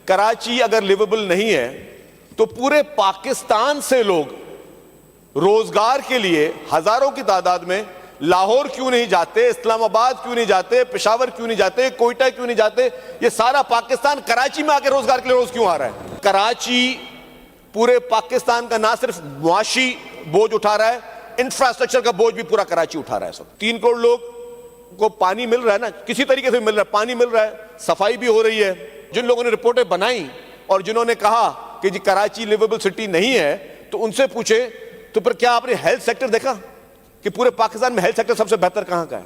कराची अगर लिवेबल नहीं है तो पूरे पाकिस्तान से लोग रोजगार के लिए हजारों की तादाद में लाहौर क्यों नहीं जाते, इस्लामाबाद क्यों नहीं जाते, पेशावर क्यों नहीं जाते, कोयटा क्यों नहीं जाते? ये सारा पाकिस्तान कराची में आके रोजगार के लिए रोज क्यों आ रहा है? कराची पूरे पाकिस्तान का ना सिर्फ मुआशी बोझ उठा रहा है, इंफ्रास्ट्रक्चर का बोझ भी पूरा कराची उठा रहा है। सब 3 करोड़ लोग को पानी मिल रहा है ना, किसी तरीके से मिल रहा है, पानी मिल रहा है, सफाई भी हो रही है। जिन लोगों ने रिपोर्टें बनाई और जिन्होंने कहा कि जी कराची लिवेबल सिटी नहीं है, तो उनसे पूछे तो फिर क्या आपने हेल्थ सेक्टर देखा कि पूरे पाकिस्तान में हेल्थ सेक्टर सबसे बेहतर कहां का है?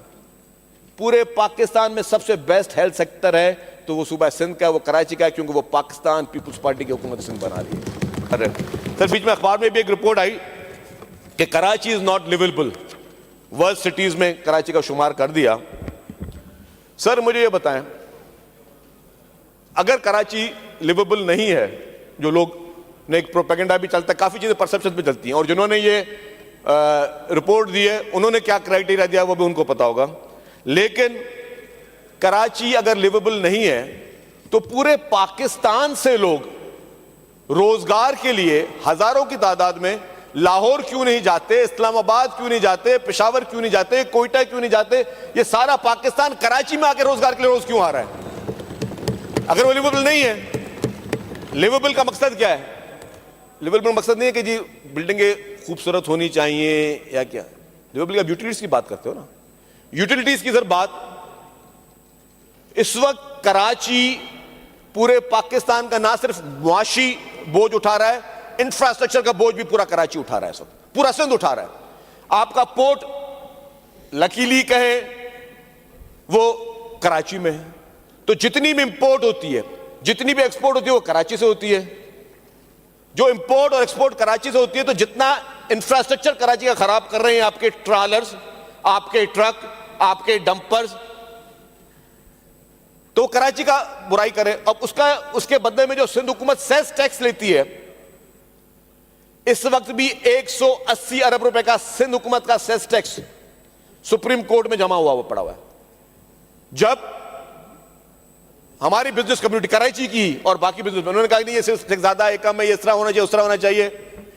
पूरे पाकिस्तान में सबसे बेस्ट हेल्थ सेक्टर है तो वो सूबा सिंध का है, वो कराची का है, क्योंकि वो पाकिस्तान पीपुल्स पार्टी की हुकूमत सिंध बना रही है। अरे सर, बीच में अखबार में भी एक रिपोर्ट आई कि Karachi is not liveable, world cities में कराची का शुमार कर दिया। सर मुझे ये बताएं, अगर कराची लिवेबल नहीं है, जो लोग ने एक प्रोपेगेंडा भी चलता है, काफी चीजें परसेप्शन भी चलती हैं, और जिन्होंने ये रिपोर्ट दी है उन्होंने क्या क्राइटेरिया दिया वो भी उनको पता होगा, लेकिन कराची अगर लिवेबल नहीं है तो पूरे पाकिस्तान से लोग रोजगार के लिए हजारों की तादाद में लाहौर क्यों नहीं जाते, इस्लामाबाद क्यों नहीं जाते, पेशावर क्यों नहीं जाते, कोयटा क्यों नहीं जाते? ये सारा पाकिस्तान कराची में आके रोजगार के लिए रोज क्यों आ रहा है? अगर वो लिवेबल नहीं है, लिवेबल का मकसद क्या है? लिवेबल का मकसद नहीं है कि जी बिल्डिंगें खूबसूरत होनी चाहिए या क्या, लिवेबल का यूटिलिटीज की बात करते हो ना, यूटिलिटीज की सर बात। इस वक्त कराची पूरे पाकिस्तान का ना सिर्फ मुआशी बोझ उठा रहा है, इंफ्रास्ट्रक्चर का बोझ भी पूरा कराची उठा रहा है, सब पूरा सिंध उठा रहा है। आपका पोर्ट लकीली कहे वो कराची में है, तो जितनी भी इंपोर्ट होती है, जितनी भी एक्सपोर्ट होती है वो कराची से होती है। जो इंपोर्ट और एक्सपोर्ट कराची से होती है, तो जितना इंफ्रास्ट्रक्चर कराची का खराब कर रहे हैं आपके ट्रॉलर्स, आपके ट्रक, आपके डंपर्स, तो कराची का बुराई करें। अब उसके बदले में जो सिंध हुकूमत सेस टैक्स लेती है, इस वक्त भी 180 अरब रुपए का सिंध हुकूमत का सेस टैक्स सुप्रीम कोर्ट में जमा हुआ पड़ा हुआ है। जब हमारी बिजनेस कम्युनिटी कराची की और बाकी बिजनेस में उन्होंने कहा कि ये सिर्फ ज्यादा है, कम है, ये इस तरह होना चाहिए, उस तरह होना चाहिए,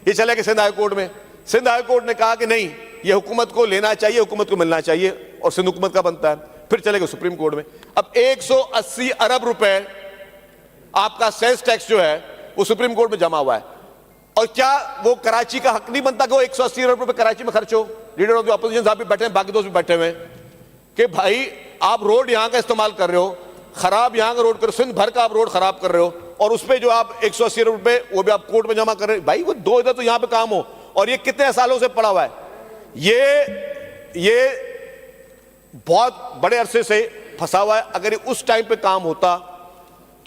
ये चले गए सिंध हाई कोर्ट में। सिंध हाई कोर्ट ने कहा कि नहीं, ये हुकूमत को लेना चाहिए, हुकूमत को मिलना चाहिए और सिंध हुकूमत का बनता है। फिर चले गए सुप्रीम कोर्ट में। अब 180 अरब रुपए आपका सेस टैक्स जो है वो सुप्रीम कोर्ट में जमा हुआ है, और क्या वो कराची का हक नहीं बनता कि वो 180 अरब रुपए कराची में खर्च हो? लीडर ऑफ द ऑपोजिशन साहब भी बैठे हैं, बाकी दोस्त भी बैठे हुए हैं कि भाई आप रोड यहां का इस्तेमाल कर रहे हो, खराब यहां का रोड कर, सिंध भर का आप रोड खराब कर रहे हो, और उस पर जो आप 180 अरब रुपए वो भी आप कोर्ट में जमा कर रहे हो। भाई वो दो इधर तो यहां पे काम हो, और ये कितने सालों से पड़ा हुआ है, ये बहुत बड़े अरसे से फंसा हुआ है। अगर ये उस टाइम पे काम होता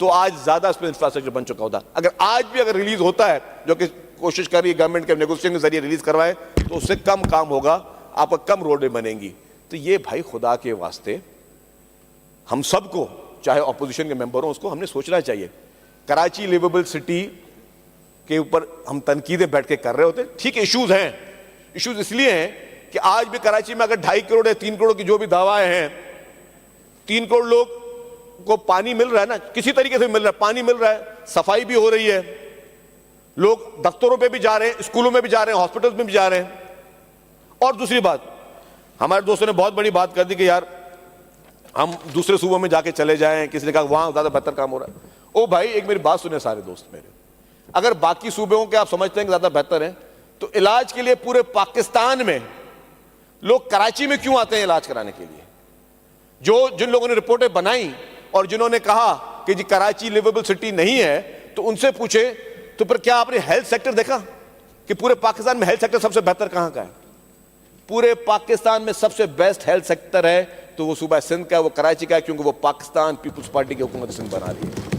तो आज ज्यादा इस पर इंफ्रास्ट्रक्चर बन चुका होता। अगर आज भी अगर रिलीज होता है, जो कि कोशिश कर रही है गवर्नमेंट के नेगोशिएशन के जरिए रिलीज करवाए, तो उससे कम काम होगा, आपको कम रोडें बनेंगी। तो ये भाई खुदा के वास्ते हम सबको, चाहे ऑपोजिशन के मेंबर हो, उसको हमने सोचना चाहिए। कराची लिवेबल सिटी के ऊपर हम तनकीदें बैठ के कर रहे होते, ठीक इश्यूज हैं, इश्यूज इसलिए हैं कि आज भी कराची में अगर 2.5 करोड़ या 3 करोड़ की जो भी दावाएं हैं, 3 करोड़ लोग को पानी मिल रहा है ना, किसी तरीके से मिल रहा है, पानी मिल रहा है, सफाई भी हो रही है, लोग दफ्तरों पे भी जा रहे हैं, स्कूलों में भी जा रहे हैं, हॉस्पिटल्स में भी जा रहे हैं। और दूसरी बात, हमारे दोस्तों ने बहुत बड़ी बात कर दी कि यार हम दूसरे सूबों में जाके चले जाएं, किसी ने कहा वहां ज्यादा बेहतर काम हो रहा है। ओ भाई, एक मेरी बात सुने सारे दोस्त मेरे, अगर बाकी सूबों के आप समझते हैं कि ज्यादा बेहतर है, तो इलाज के लिए पूरे पाकिस्तान में लोग कराची में क्यों आते हैं इलाज कराने के लिए? जिन लोगों ने रिपोर्टें बनाई और जिन्होंने कहा कि जी कराची लिवेबल सिटी नहीं है, तो उनसे पूछे तो फिर क्या आपने हेल्थ सेक्टर देखा कि पूरे पाकिस्तान में हेल्थ सेक्टर सबसे बेहतर कहां का है? पूरे पाकिस्तान में सबसे बेस्ट हेल्थ सेक्टर है तो वो सूबा सिंध का है, वो कराची का है, क्योंकि वो पाकिस्तान पीपुल्स पार्टी की हुकूमत सिंध बना रही है।